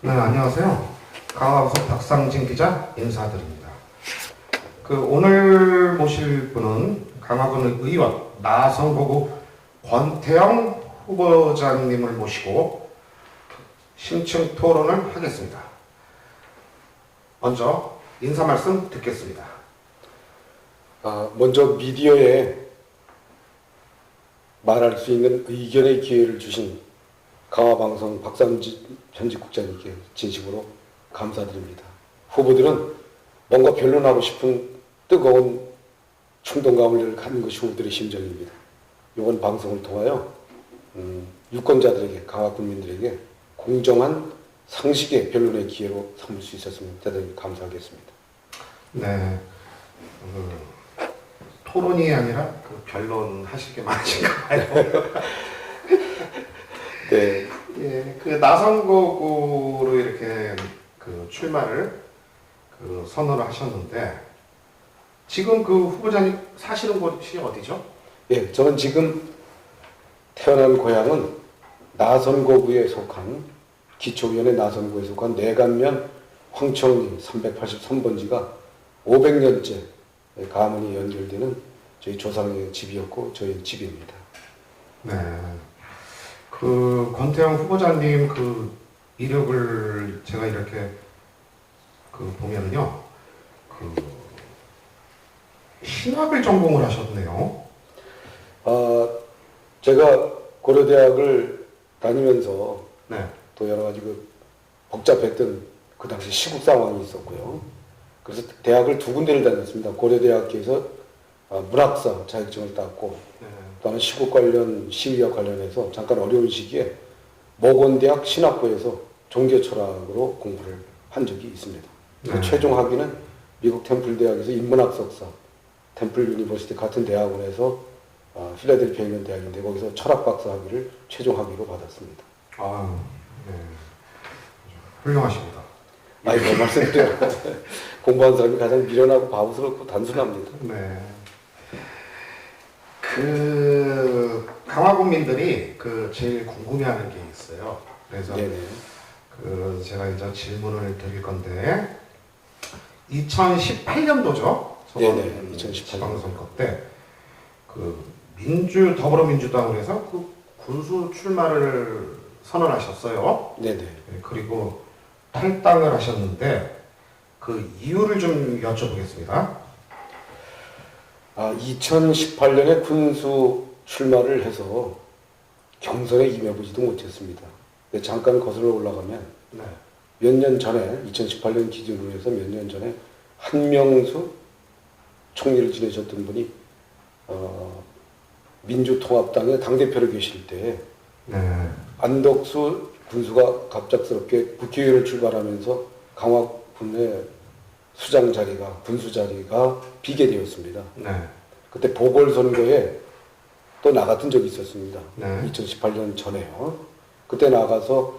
네, 안녕하세요. 강화우석 박상진 기자 인사드립니다. 오늘 모실 분은 강화군 의원 나성고구 권태영 후보자님을 모시고 심층 토론을 하겠습니다. 먼저 인사 말씀 듣겠습니다. 먼저 미디어에 말할 수 있는 의견의 기회를 주신 강화방송 박상진 편집국장님께 진심으로 감사드립니다. 후보들은 뭔가 변론하고 싶은 뜨거운 충동감을 갖는 것이 후보들의 심정입니다. 이번 방송을 통하여 유권자들에게, 강화 국민들에게 공정한 상식의 변론의 기회로 삼을 수 있었으면 대단히 감사하겠습니다. 네, 토론이 아니라 변론 하실 게 많으신가 봐요. 네. 예, 나성고구로 이렇게 출마를 선언을 하셨는데, 지금 후보자님 사시는 곳이 어디죠? 예, 저는 지금 태어난 고향은 나선고구에 속한, 기초위원회 나선고에 속한 내간면 황청리 383번지가 500년째 가문이 연결되는 저희 조상의 집이었고 저희 집입니다. 네. 권태영 후보자님 이력을 제가 이렇게 보면은요, 신학을 전공을 하셨네요. 제가 고려대학을 다니면서 네. 또 여러 가지 복잡했던 그 당시 시국 상황이 있었고요. 그래서 대학을 두 군데를 다녔습니다. 고려대학교에서 문학사 자격증을 땄고, 네. 또한 시국 관련 시위와 관련해서 잠깐 어려운 시기에 모건대학 신학부에서 종교철학으로 공부를 한 적이 있습니다. 네. 최종 학위는 미국 템플대학에서 인문학 석사, 템플 유니버시티 같은 대학원에서 필라델피아에 있는 대학인데 거기서 철학 박사 학위를 최종 학위로 받았습니다. 네. 훌륭하십니다. 뭐 말씀드려요. 공부한 사람이 가장 미련하고 바보스럽고 단순합니다. 네. 강화 국민들이 제일 궁금해하는 게 있어요. 그래서 네네. 제가 이제 질문을 드릴 건데, 2018년도죠. 네네. 2018년 지방선거 때 더불어민주당으로 해서 군수 출마를 선언하셨어요. 네네. 그리고 탈당을 하셨는데 이유를 좀 여쭤보겠습니다. 2018년에 군수 출마를 해서 경선에 임해보지도 못했습니다. 잠깐 거슬러 올라가면 네. 몇 년 전에 2018년 기준으로 해서 몇 년 전에 한명수 총리를 지내셨던 분이 민주통합당의 당대표로 계실 때 네. 안덕수 군수가 갑작스럽게 국회의원을 출발하면서 강화군의 수장 자리가, 군수 자리가 비게 되었습니다. 네. 그때 보궐선거에 또 나갔던 적이 있었습니다. 네. 2018년 전에요. 그때 나가서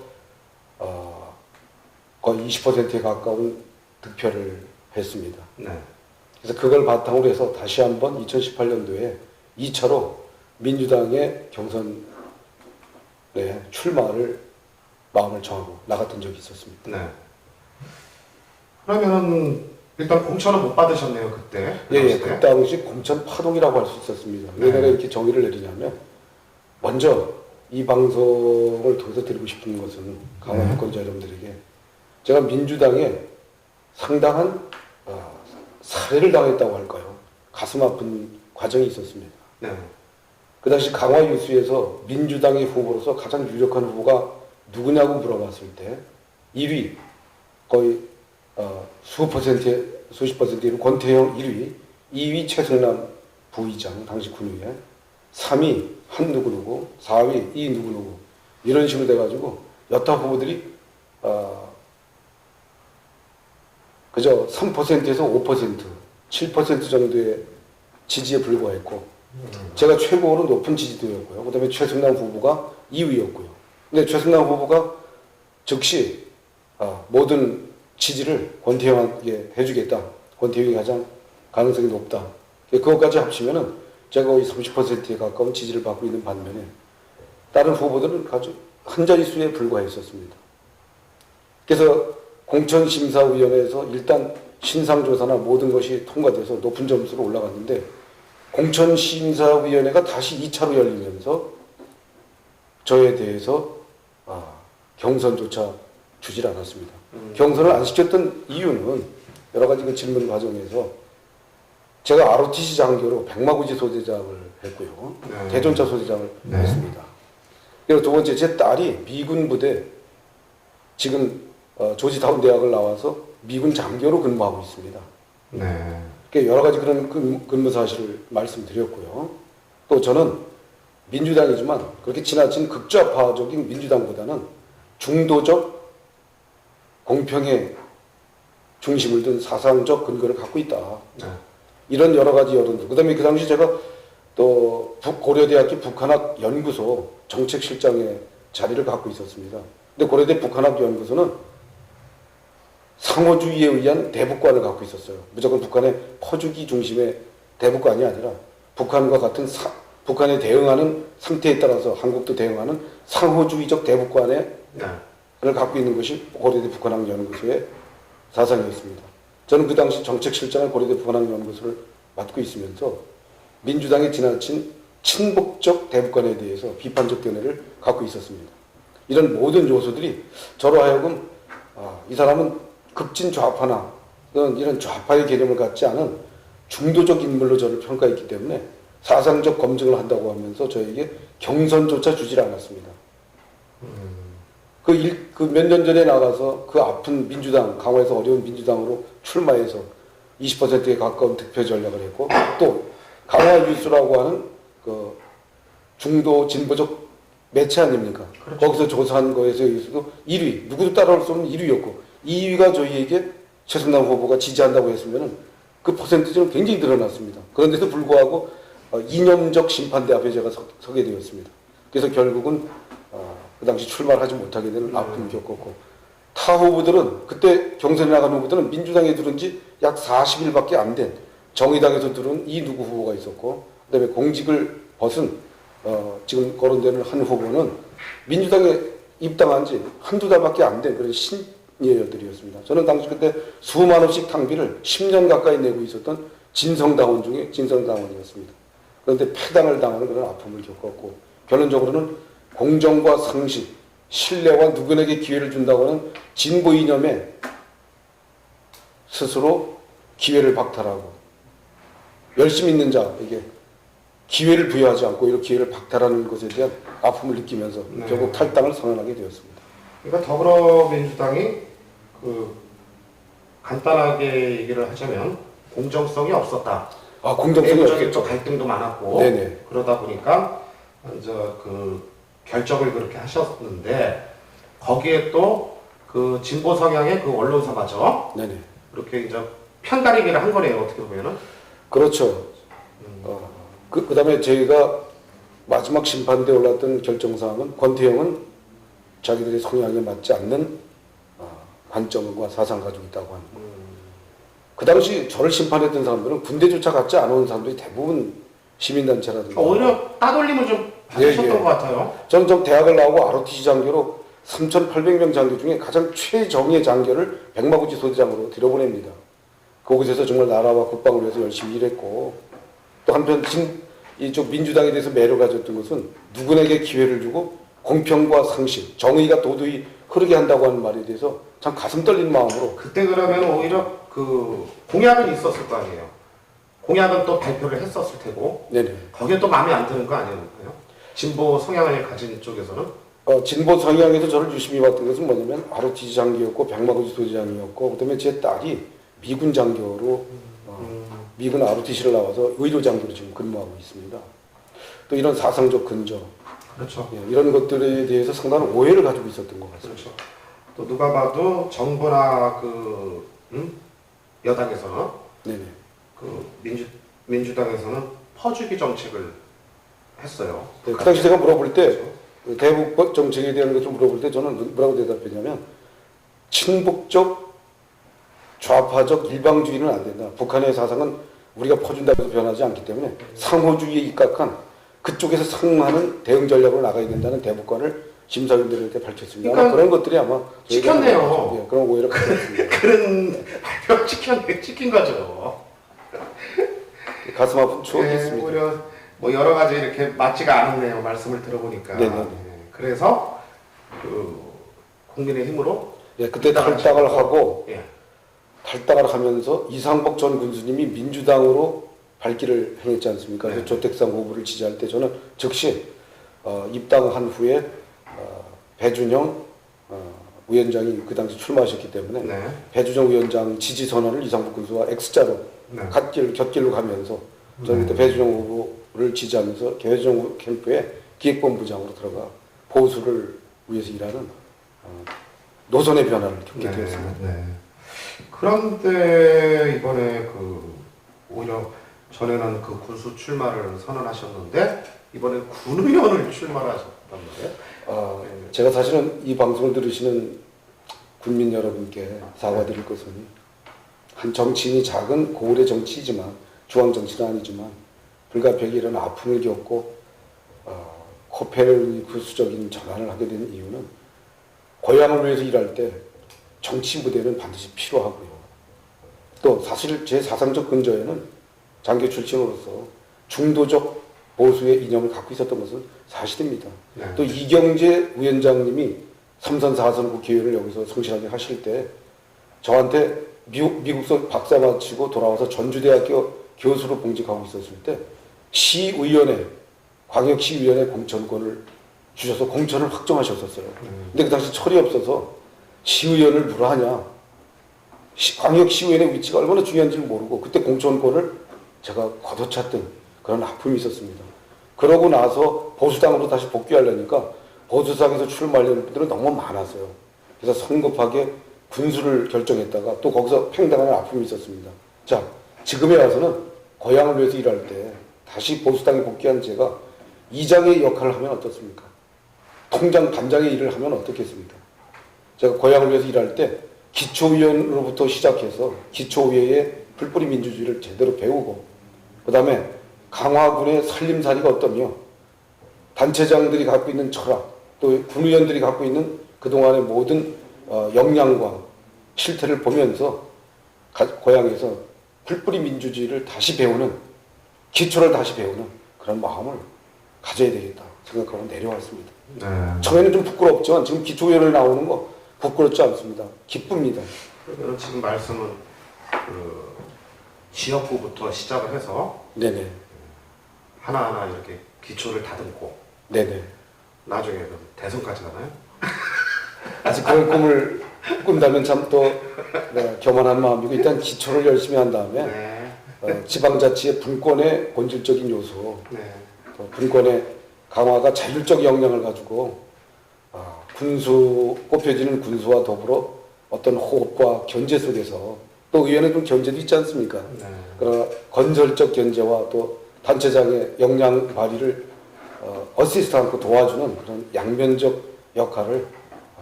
거의 20%에 가까운 득표를 했습니다. 네. 그래서 그걸 바탕으로 해서 다시 한번 2018년도에 2차로 민주당의 경선에 출마를 마음을 정하고 나갔던 적이 있었습니다. 네. 그러면은 일단 공천을 못 받으셨네요, 그때. 예, 그 당시 공천 파동이라고 할 수 있었습니다. 왜 내가 이렇게 정의를 내리냐면, 먼저 이 방송을 통해서 드리고 싶은 것은 강화 유권자 여러분들에게 제가 민주당에 상당한 살해를 당했다고 할까요? 가슴 아픈 과정이 있었습니다. 네. 그 당시 강화 유수에서 민주당의 후보로서 가장 유력한 후보가 누구냐고 물어봤을 때 1위 거의 수십 퍼센트의 권태영 1위, 2위 최승남 부의장 당시 군의회, 3위 한 누구누구, 4위 이 누구누구 이런 식으로 돼가지고 여타 후보들이 그저 3%에서 5%, 7% 정도의 지지에 불과했고 제가 최고로 높은 지지도였고요. 그 다음에 최승남 후보가 2위였고요. 근데 최승남 후보가 즉시 모든 지지를 권태영에게 해주겠다. 권태영이 가장 가능성이 높다. 그것까지 합치면은 제가 거의 30%에 가까운 지지를 받고 있는 반면에 다른 후보들은 아주 한 자릿수에 불과했었습니다. 그래서 공천심사위원회에서 일단 신상조사나 모든 것이 통과돼서 높은 점수로 올라갔는데 공천심사위원회가 다시 2차로 열리면서 저에 대해서 경선조차 주질 않았습니다. 경선을 안 시켰던 이유는 여러 가지 그 질문 과정에서 제가 ROTC 장교로 백마구지 소대장을 했고요. 네. 대전차 소대장을 네. 했습니다. 그리고 두 번째 제 딸이 미군 부대 지금 조지타운 대학을 나와서 미군 장교로 근무하고 있습니다. 네. 여러 가지 그런 근무 사실을 말씀드렸고요. 또 저는 민주당이지만 그렇게 지나친 극좌파적인 민주당보다는 중도적 공평의 중심을 둔 사상적 근거를 갖고 있다. 네. 이런 여러 가지 여론들. 그 다음에 그 당시 제가 또 고려대학교 북한학 연구소 정책실장의 자리를 갖고 있었습니다. 근데 고려대 북한학 연구소는 상호주의에 의한 대북관을 갖고 있었어요. 무조건 북한의 퍼주기 중심의 대북관이 아니라 북한과 같은 북한에 대응하는 상태에 따라서 한국도 대응하는 상호주의적 대북관을 네. 갖고 있는 것이 고려대 북한학 연구소의 사상이었습니다. 저는 그 당시 정책실장을 고려대 북한학 연구소를 맡고 있으면서 민주당의 지나친 친북적 대북관에 대해서 비판적 견해를 갖고 있었습니다. 이런 모든 요소들이 저로 하여금 이 사람은 급진 좌파나 이런 좌파의 개념을 갖지 않은 중도적 인물로 저를 평가했기 때문에 사상적 검증을 한다고 하면서 저에게 경선조차 주질 않았습니다. 그 몇 년 전에 나가서 그 아픈 민주당, 강화에서 어려운 민주당으로 출마해서 20%에 가까운 득표 전략을 했고 또 강화 뉴스라고 하는 그 중도 진보적 매체 아닙니까? 그렇죠. 거기서 조사한 거에서도 1위, 누구도 따라올 수 없는 1위였고 2위가 저희에게 최승남 후보가 지지한다고 했으면 그 퍼센트는 굉장히 늘어났습니다. 그런데도 불구하고 이념적 심판대 앞에 제가 서게 되었습니다. 그래서 결국은 그 당시 출마를 하지 못하게 되는 아픔을 겪었고 타 후보들은 그때 경선에 나간 후보들은 민주당에 들은 지 약 40일밖에 안 된 정의당에서 들은 이 누구 후보가 있었고 그다음에 공직을 벗은 지금 거론되는 한 후보는 민주당에 입당한 지 한두 달밖에 안 된 그런 신예여들이었습니다. 저는 당시 그때 수만 원씩 탕비를 10년 가까이 내고 있었던 진성당원 중에 진성당원이었습니다. 그런데 패당을 당하는 그런 아픔을 겪었고 결론적으로는 공정과 상식, 신뢰와 누구에게 기회를 준다고 하는 진보 이념에 스스로 기회를 박탈하고 열심히 있는 자에게 기회를 부여하지 않고 이런 기회를 박탈하는 것에 대한 아픔을 느끼면서 네. 결국 탈당을 선언하게 되었습니다. 그러니까 더불어민주당이 간단하게 얘기를 하자면 공정성이 없었다. 공정성이 내부적인 없었죠. 또 갈등도 많았고 네네. 그러다 보니까 이제 그 결정을 그렇게 하셨는데 거기에 또 그 진보 성향의 그 언론사마저 네네. 그렇게 이제 편가리기를 한 거네요. 어떻게 보면은. 그렇죠. 그다음에 저희가 마지막 심판대에 올랐던 결정사항은 권태형은 자기들의 성향에 맞지 않는 관점과 사상을 가지고 있다고 하는 거. 그 당시 저를 심판했던 사람들은 군대조차 같지 않은 사람들이 대부분 시민단체라든가 오히려 따돌림을 좀 받으셨던 것 같아요. 저는 좀 대학을 나오고 ROTC 장교로 3,800명 장교 중에 가장 최정예 장교를 백마구지 소대장으로 들여보냅니다. 그곳에서 정말 나라와 국방을 위해서 열심히 일했고 또 한편 이쪽 민주당에 대해서 매를 가졌던 것은 누구에게 기회를 주고 공평과 상식, 정의가 도저히 흐르게 한다고 하는 말에 대해서 참 가슴 떨린 마음으로 그때 그러면 오히려 그 공약은 있었을 거 아니에요. 공약은 또 발표를 했었을 테고 네네. 거기에 또 마음에 안 드는 거 아니에요? 진보 성향을 가진 쪽에서는 진보 성향에서 저를 유심히 봤던 것은 뭐냐면 ROTC 장교였고 백마구지 소대장이었고 그다음에 제 딸이 미군 장교로 미군 ROTC를 나와서 의료 장교로 지금 근무하고 있습니다. 또 이런 사상적 근저 그렇죠. 이런 것들에 대해서 상당한 오해를 가지고 있었던 것 같습니다. 그렇죠. 또 누가 봐도 정부나 그 여당에서는 네네. 그 민주당에서는 퍼주기 정책을 했어요. 네, 그 당시 제가 물어볼 때 대북 정책에 대한 것을 물어볼 때 저는 뭐라고 대답했냐면 친북적 좌파적 일방주의는 안 된다. 북한의 사상은 우리가 퍼준다고 해서 변하지 않기 때문에 상호주의에 입각한 그쪽에서 상응하는 대응 전략으로 나가야 된다는 대북관을 심사위원들한테 밝혔습니다. 그러니까 그런 것들이 아마 저희가 찍혔네요. 예, 그런 오해를 받았습니다. 그런 발표 찍힌 거죠. 가슴 아픈 추억이 네, 있습니다. 오히려 뭐 여러 가지 이렇게 맞지가 않았네요. 말씀을 들어보니까. 네네. 네, 그래서 그 국민의힘으로 예, 그때 탈당을 하고 예. 탈당을 하면서 이상복 전 군수님이 민주당으로 발길을 행했지 않습니까? 그래서 네. 조택상 후보를 지지할 때 저는 즉시 입당한 후에 배준영 위원장이 그 당시 출마하셨기 때문에 네. 배준영 위원장 지지 선언을 이상복 군수와 X자로 네. 곁길로 가면서 저는 그때 배준영 후보를 지지하면서 배준영 캠프에 기획본부장으로 들어가 보수를 위해서 일하는 노선의 변화를 겪게 되었습니다. 네. 그런데 이번에 그 오히려 전에는 그 군수 출마를 선언하셨는데 이번에 군의원을 출마를 하셨단 말이에요. 제가 사실은 이 방송을 들으시는 국민 여러분께 사과드릴 것은 한 정치인이 작은 고을의 정치이지만 중앙 정치는 아니지만 불가피하게 이런 아픔을 겪고 코페르니쿠스적인 전환을 하게 된 이유는 고향을 위해서 일할 때 정치 무대는 반드시 필요하고요. 또 사실 제 사상적 근저에는 장교 출신으로서 중도적 보수의 이념을 갖고 있었던 것은 사실입니다. 네. 또 이경재 위원장님이 3선 4선 국회의원을 여기서 성실하게 하실 때 저한테 미국서 박사 마치고 돌아와서 전주대학교 교수로 봉직하고 있었을 때 시의원회, 광역시의원회 공천권을 주셔서 공천을 확정하셨었어요. 근데 그 당시 철이 없어서 시의원을 누가 하냐. 광역시의원의 위치가 얼마나 중요한지를 모르고 그때 공천권을 제가 걷어찼던 그런 아픔이 있었습니다. 그러고 나서 보수당으로 다시 복귀하려니까 보수당에서 출마하려는 분들은 너무 많았어요. 그래서 성급하게 군수를 결정했다가 또 거기서 팽당하는 아픔이 있었습니다. 자, 지금에 와서는 고향을 위해서 일할 때 다시 보수당에 복귀한 제가 이장의 역할을 하면 어떻습니까? 통장 반장의 일을 하면 어떻겠습니까? 제가 고향을 위해서 일할 때 기초위원으로부터 시작해서 기초의회의 풀뿌리 민주주의를 제대로 배우고 그 다음에 강화군의 살림살이가 어떠며 단체장들이 갖고 있는 철학 또 군의원들이 갖고 있는 그동안의 모든 역량과 실태를 보면서 고향에서 풀뿌리 민주주의를 다시 배우는 기초를 다시 배우는 그런 마음을 가져야 되겠다 생각하고 내려왔습니다. 네. 처음에는 좀 부끄럽지만 지금 기초위원회 나오는 거 부끄럽지 않습니다. 기쁩니다. 그러면 지금 말씀은 그 지역구부터 시작을 해서 네네. 하나하나 이렇게 기초를 다듬고 네네. 나중에 그럼 대선까지 가나요? 아직 그런 꿈을 꾼다면 참 또 교만한 마음이고 일단 기초를 열심히 한 다음에 네. 지방자치의 분권의 본질적인 요소 네. 또 분권의 강화가 자율적 역량을 가지고 꼽혀지는 군수와 더불어 어떤 호흡과 견제 속에서 또 의회는 좀 견제도 있지 않습니까? 네. 그러나 건설적 견제와 또 단체장의 역량 발휘를 어시스트하고 도와주는 그런 양면적 역할을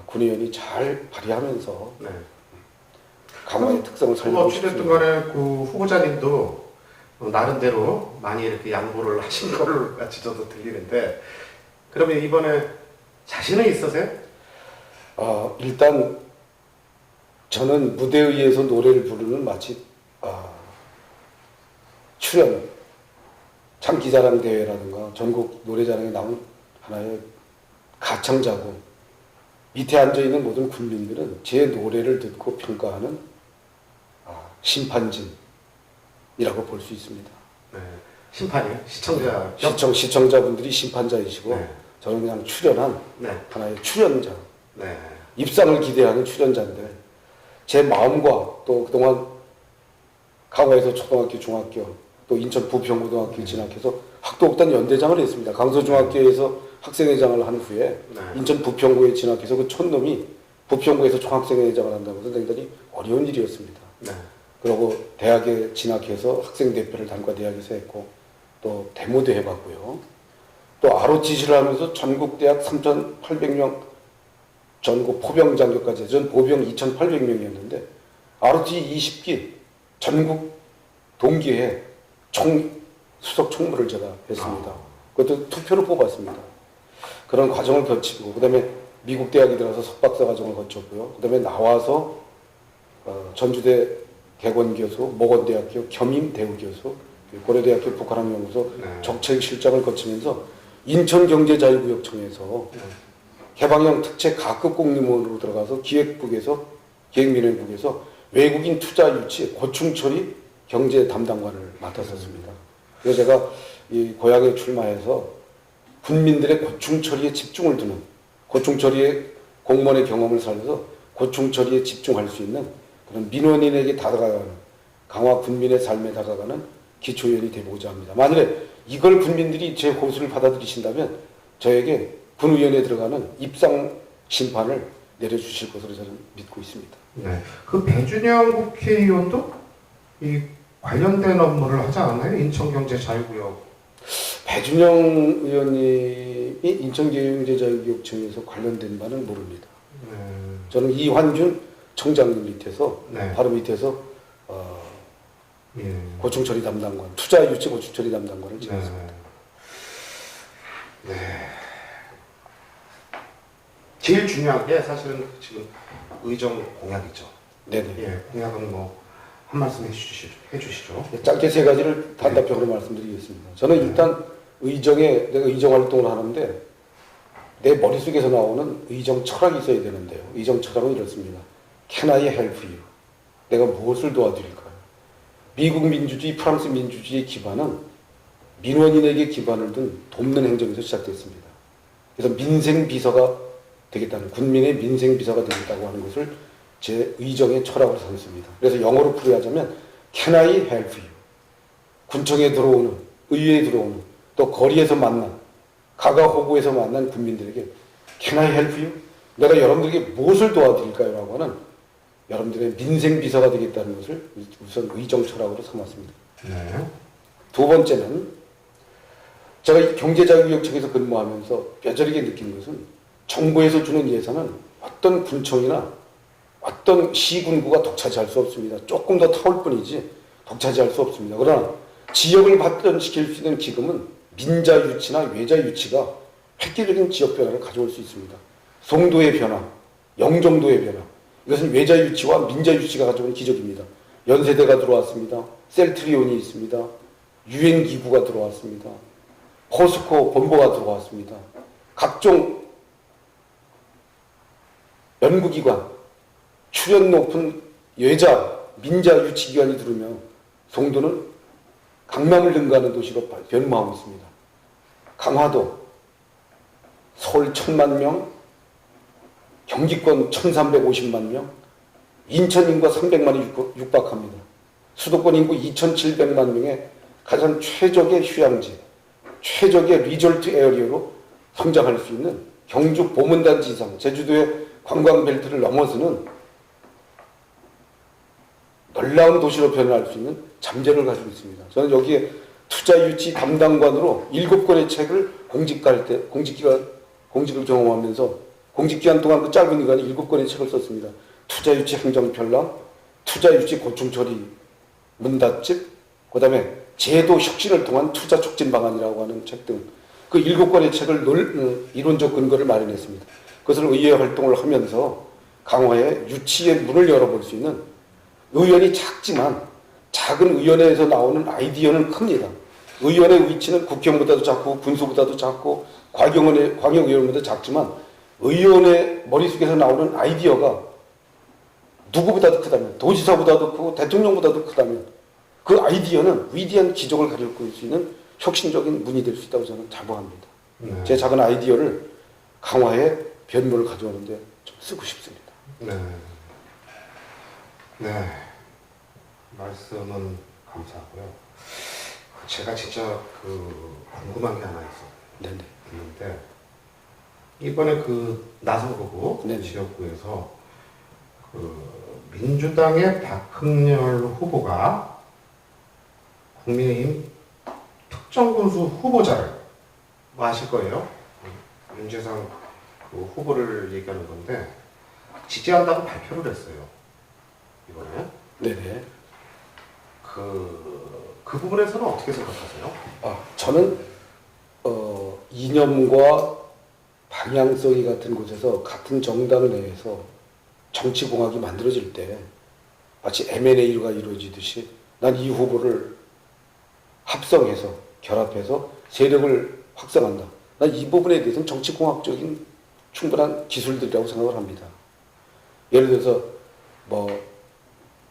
군의원이 잘 발휘하면서 네. 강화의 특성을 살리고 어찌됐든 싶습니다. 간에 그 후보자님도 나름대로 많이 이렇게 양보를 하신 걸로 같이 저도 들리는데 그러면 이번에 자신은 있으세요? 일단 저는 무대 위에서 노래를 부르는 마치 출연 장기자랑 대회라든가 전국 노래자랑에 나온 하나의 가창자고 밑에 앉아있는 모든 국민들은 제 노래를 듣고 평가하는 심판진이라고 볼 수 있습니다. 네. 심판이요? 시청자. 시청자분들이 심판자이시고 네. 저는 그냥 출연한 네. 하나의 출연자, 네. 입상을 기대하는 출연자인데 제 마음과 또 그동안 강화에서 초등학교, 중학교 또 인천 부평고등학교에 진학해서 학도옥단 연대장을 했습니다. 강서중학교에서 학생회장을 한 후에 네. 인천 부평구에 진학해서 그 촌놈이 부평구에서 총학생회장을 한다고 해서 굉장히 어려운 일이었습니다. 네. 그리고 대학에 진학해서 학생대표를 단과대학에서 했고 또 데모도 해봤고요. 또 ROTC를 하면서 전국대학 3,800명 전국 포병 장교까지 해서 전 보병 2,800명이었는데 ROTC 20기 전국 동기회 수석 총무를 제가 했습니다. 그것도 투표로 뽑았습니다. 그런 과정을 거치고 그다음에 미국 대학에 들어가서 석박사 과정을 거쳤고요. 그다음에 나와서 전주대 개건교수, 모건대학교 겸임대우교수, 고려대학교 북한학연구소 네. 정책실장을 거치면서 인천경제자유구역청에서 개방형 특채 가급 공무원으로 들어가서 기획민행국에서 외국인 투자 유치 고충 처리 경제 담당관을 맡았었습니다. 그래서 제가 이 고향에 출마해서 군민들의 고충 처리에 집중을 두는 고충 처리에 공무원의 경험을 살려서 고충 처리에 집중할 수 있는 그런 민원인에게 다가가는 강화 군민의 삶에 다가가는 기초위원이 되고자 합니다. 만일에 이걸 군민들이 제 호소를 받아들이신다면 저에게 군의원에 들어가는 입상 심판을 내려주실 것으로 저는 믿고 있습니다. 네. 그 배준영 국회의원도 이 관련된 업무를 하지 않았나요? 인천경제자유구역. 배준영 의원님이 인천경제자유구역청에서 관련된 바는 모릅니다. 네. 저는 이환준 청장님 밑에서 네. 바로 밑에서 예. 고충처리 담당관, 투자 유치 고충처리 담당관을 네. 지냈습니다. 네. 제일 중요한 게 사실은 지금 의정 공약이죠. 네네. 예, 공약은 뭐 한 말씀 해주시죠. 짧게 세 가지를 단답형으로 말씀드리겠습니다. 저는 일단 의정에 내가 의정 활동을 하는데 내 머릿속에서 나오는 의정 철학이 있어야 되는데요. 의정 철학은 이렇습니다. Can I help you? 내가 무엇을 도와드릴까요? 미국 민주주의, 프랑스 민주주의의 기반은 민원인에게 기반을 둔 돕는 행정에서 시작됐습니다. 그래서 민생비서가 되겠다는, 군민의 민생비서가 되겠다고 하는 것을 제 의정의 철학으로 삼습니다. 그래서 영어로 풀이하자면 Can I help you? 군청에 들어오는, 의회에 들어오는, 또 거리에서 만난, 가가호구에서 만난 국민들에게 Can I help you? 내가 여러분들에게 무엇을 도와드릴까요? 라고 하는 여러분들의 민생비서가 되겠다는 것을 우선 의정 철학으로 삼았습니다. 네. 두 번째는 제가 이 경제자유구역청에서 근무하면서 뼈저리게 느낀 것은 정부에서 주는 예산은 어떤 군청이나 어떤 시군구가 독차지할 수 없습니다. 조금 더 타올 뿐이지 독차지할 수 없습니다. 그러나 지역을 발전시킬 수 있는 기금은 민자 유치나 외자 유치가 획기적인 지역 변화를 가져올 수 있습니다. 송도의 변화, 영종도의 변화, 이것은 외자 유치와 민자 유치가 가져온 기적입니다. 연세대가 들어왔습니다. 셀트리온이 있습니다. 유엔 기구가 들어왔습니다. 포스코 본부가 들어왔습니다. 각종 연구기관, 출연 높은 외자, 민자 유치기관이 들으며 송도는 강남을 능가하는 도시로 변모하고 있습니다. 강화도, 서울 1000만 명, 경기권 1350만 명, 인천 인구가 300만이 육박합니다. 수도권 인구 2700만 명의 가장 최적의 휴양지, 최적의 리조트 에어리어로 성장할 수 있는 경주 보문단지 이상, 제주도의 관광벨트를 넘어서는 놀라운 도시로 변화할 수 있는 잠재를 가지고 있습니다. 저는 여기에 투자 유치 담당관으로 7권의 책을 공직을 경험하면서 공직기간 동안 그 짧은 기간에 7권의 책을 썼습니다. 투자 유치 행정편랑, 투자 유치 고충처리 문답집, 그 다음에 제도 혁신을 통한 투자 촉진 방안이라고 하는 책 등 그 7권의 책을 이론적 근거를 마련했습니다. 그것을 의회 활동을 하면서 강화에 유치의 문을 열어볼 수 있는, 의원이 작지만 작은 의원회에서 나오는 아이디어는 큽니다. 의원의 위치는 국회의원보다도 작고 군수보다도 작고 광역의원보다 작지만 의원의 머릿속에서 나오는 아이디어가 누구보다도 크다면, 도지사보다도 크고 대통령보다도 크다면 그 아이디어는 위대한 기적을 가질 수 있는 혁신적인 문이 될 수 있다고 저는 자부합니다. 네. 제 작은 아이디어를 강화에 변모를 가져오는데 좀 쓰고 싶습니다. 네. 네. 말씀은 감사하고요. 제가 진짜 궁금한 게 하나 네네. 있는데, 이번에 나선 후보 네네. 지역구에서 민주당의 박흥렬 후보가 국민의힘 특정군수 후보자를 아실 거예요. 윤재상 후보를 얘기하는 건데 지지한다고 발표를 했어요. 이번에. 네네. 그 부분에서는 어떻게 생각하세요? 저는 이념과 방향성이 같은 곳에서 같은 정당 내에서 정치공학이 만들어질 때 마치 M&A가 이루어지듯이 난 이 후보를 합성해서 결합해서 세력을 확장한다. 난 이 부분에 대해서는 정치공학적인 충분한 기술들이라고 생각을 합니다. 예를 들어서 뭐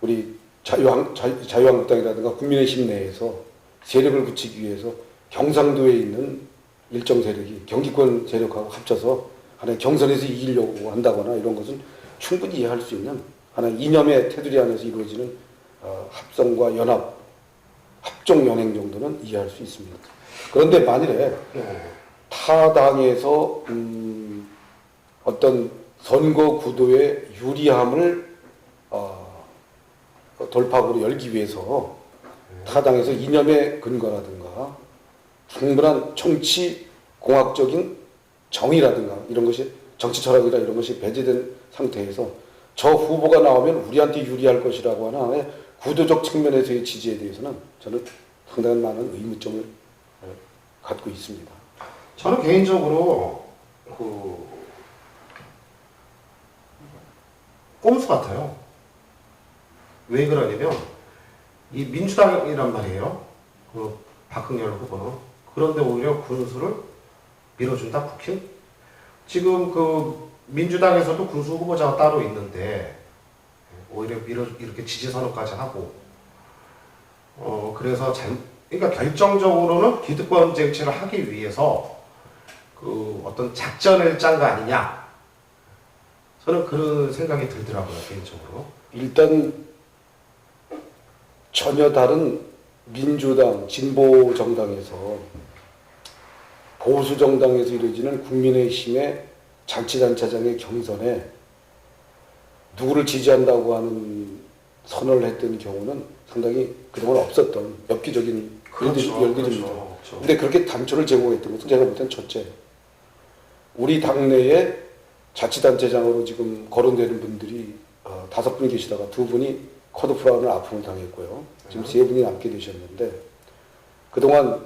우리 자유한국당이라든가 국민의힘 내에서 세력을 굳히기 위해서 경상도에 있는 일정 세력이 경기권 세력하고 합쳐서 하나의 경선에서 이기려고 한다거나 이런 것은 충분히 이해할 수 있는 하나의 이념의 테두리 안에서 이루어지는 합성과 연합, 합종 연행 정도는 이해할 수 있습니다. 그런데 만일에 타 당에서 어떤 선거 구도의 유리함을 돌파구로 열기 위해서 타 당에서 이념의 근거라든가 충분한 정치 공학적인 정의라든가 이런 것이 정치 철학이라 이런 것이 배제된 상태에서 저 후보가 나오면 우리한테 유리할 것이라고 하는 하나의 구도적 측면에서의 지지에 대해서는 저는 상당히 많은 의문점을 갖고 있습니다. 저는 개인적으로 꼼수 같아요. 왜 그러냐면 이 민주당이란 말이에요. 그 박흥렬 후보는. 그런데 오히려 군수를 밀어준다 국힘? 지금 그 민주당에서도 군수 후보자가 따로 있는데 오히려 이렇게 지지 선언까지 하고 그래서 그러니까 결정적으로는 기득권 쟁취를 하기 위해서 그 어떤 작전을 짠 거 아니냐? 저는 그런 생각이 들더라고요, 개인적으로. 일단 전혀 다른 민주당, 진보 정당에서 보수 정당에서 이루어지는 국민의힘의 자치단체장의 경선에 누구를 지지한다고 하는 선언을 했던 경우는 상당히 그동안 없었던 엽기적인 열들입니다. 그렇죠. 근데 그렇게 단초를 제공했던 것은 제가 볼 땐 첫째, 우리 당내에 자치단체장으로 지금 거론되는 분들이 5분 계시다가 2분이 컷오프라는 아픔을 당했고요. 지금 3분이 남게 되셨는데 그동안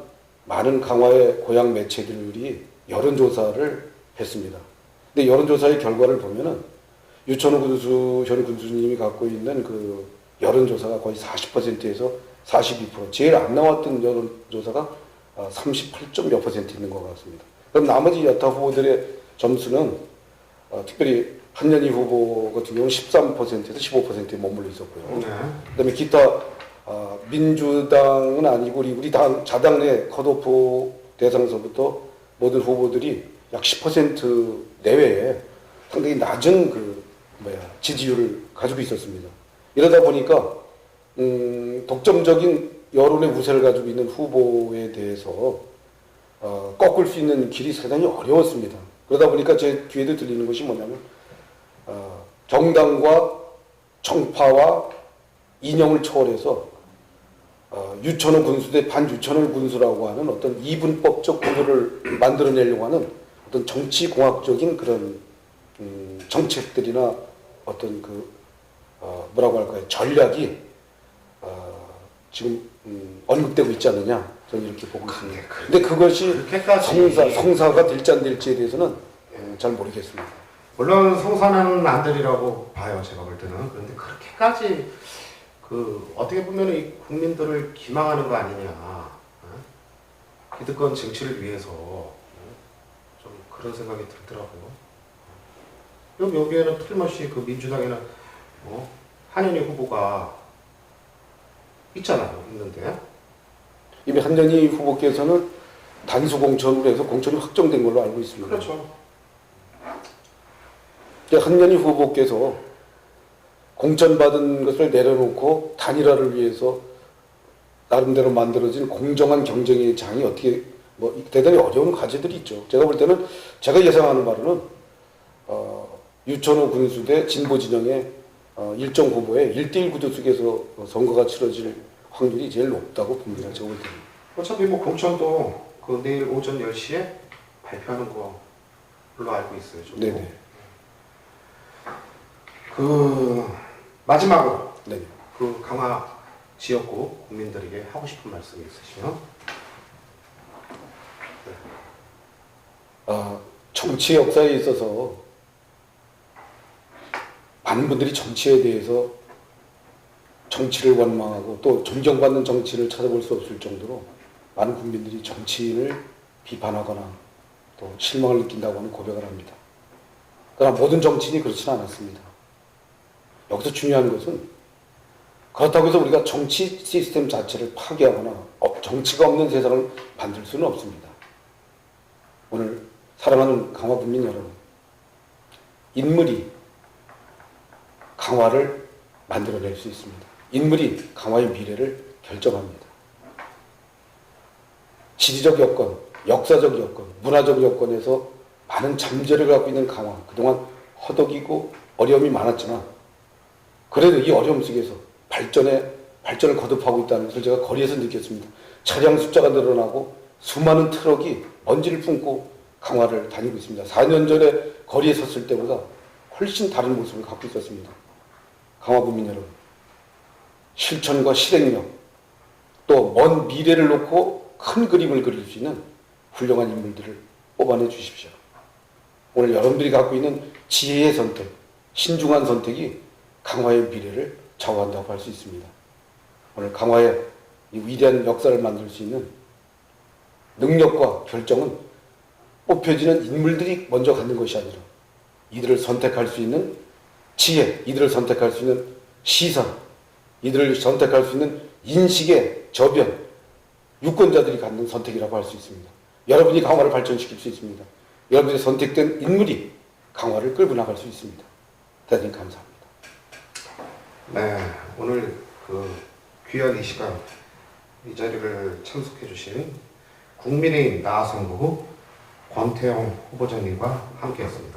많은 강화의 고향 매체들이 여론조사를 했습니다. 근데 여론조사의 결과를 보면은 유천호 군수, 현 군수님이 갖고 있는 그 여론조사가 거의 40%에서 42%, 제일 안 나왔던 여론조사가 38점 몇 % 있는 것 같습니다. 그럼 나머지 여타 후보들의 점수는 특별히 한연희 후보 같은 경우는 13%에서 15%에 머물러 있었고요. 네. 그다음에 기타 민주당은 아니고 우리 당 자당 내 컷오프 대상서부터 모든 후보들이 약 10% 내외에 상당히 낮은 지지율을 가지고 있었습니다. 이러다 보니까 독점적인 여론의 우세를 가지고 있는 후보에 대해서 꺾을 수 있는 길이 상당히 어려웠습니다. 그러다 보니까 제 귀에도 들리는 것이 뭐냐면 정당과 정파와 이념을 초월해서 유천호 군수 대 반유천호 군수라고 하는 어떤 이분법적 구도를 만들어내려고 하는 어떤 정치공학적인 그런 정책들이나 어떤 뭐라고 할까요? 전략이 지금 언급되고 있지 않느냐 저는 이렇게 보고 있습니다. 근데 그것이 성사가 될지 안 될지에 대해서는 잘 모르겠습니다. 물론 성사는 안 되리라고 봐요, 제가 볼 때는. 그런데 그렇게까지 어떻게 보면 이 국민들을 기망하는 거 아니냐, 기득권 쟁취를 위해서 좀 그런 생각이 들더라고요. 여기에는 틀림없이 그 민주당에는 한현희 후보가 있잖아요, 있는데. 이미 한연희 후보께서는 단수 공천으로 해서 공천이 확정된 걸로 알고 있습니다. 그렇죠. 한연희 후보께서 공천받은 것을 내려놓고 단일화를 위해서 나름대로 만들어진 공정한 경쟁의 장이 어떻게 대단히 어려운 과제들이 있죠. 제가 볼 때는 제가 예상하는 바로는 유천호 군수 대 진보 진영의 일정 후보의 1대1 구도 속에서 선거가 치러질 확률이 제일 높다고 봅니다. 제가 볼 때는. 어차피 공천도 내일 오전 10시에 발표하는 걸로 알고 있어요. 저도. 네네. 마지막으로 네. 강화 지역구 국민들에게 하고 싶은 말씀이 있으시면. 정치의 역사에 있어서 많은 분들이 정치에 대해서 정치를 원망하고 또 존경받는 정치를 찾아볼 수 없을 정도로 많은 국민들이 정치인을 비판하거나 또 실망을 느낀다고 하는 고백을 합니다. 그러나 모든 정치인이 그렇지는 않았습니다. 여기서 중요한 것은 그렇다고 해서 우리가 정치 시스템 자체를 파괴하거나 정치가 없는 세상을 만들 수는 없습니다. 오늘 사랑하는 강화 국민 여러분, 인물이 강화를 만들어낼 수 있습니다. 인물이 강화의 미래를 결정합니다. 지리적 여건, 역사적 여건, 문화적 여건에서 많은 잠재력을 갖고 있는 강화, 그동안 허덕이고 어려움이 많았지만 그래도 이 어려움 속에서 발전을 거듭하고 있다는 것을 제가 거리에서 느꼈습니다. 차량 숫자가 늘어나고 수많은 트럭이 먼지를 품고 강화를 다니고 있습니다. 4년 전에 거리에 섰을 때보다 훨씬 다른 모습을 갖고 있었습니다. 강화 국민 여러분, 실천과 실행력, 또 먼 미래를 놓고 큰 그림을 그릴 수 있는 훌륭한 인물들을 뽑아내 주십시오. 오늘 여러분들이 갖고 있는 지혜의 선택, 신중한 선택이 강화의 미래를 좌우한다고 할 수 있습니다. 오늘 강화의 이 위대한 역사를 만들 수 있는 능력과 결정은 뽑혀지는 인물들이 먼저 갖는 것이 아니라 이들을 선택할 수 있는 지혜, 이들을 선택할 수 있는 시선, 이들을 선택할 수 있는 인식의 저변, 유권자들이 갖는 선택이라고 할 수 있습니다. 여러분이 강화를 발전시킬 수 있습니다. 여러분이 선택된 인물이 강화를 끌고 나갈 수 있습니다. 대단히 감사합니다. 네, 오늘 그 귀한 이 시간, 이 자리를 참석해 주신 국민의힘 나성구 권태영 후보자님과 함께했습니다.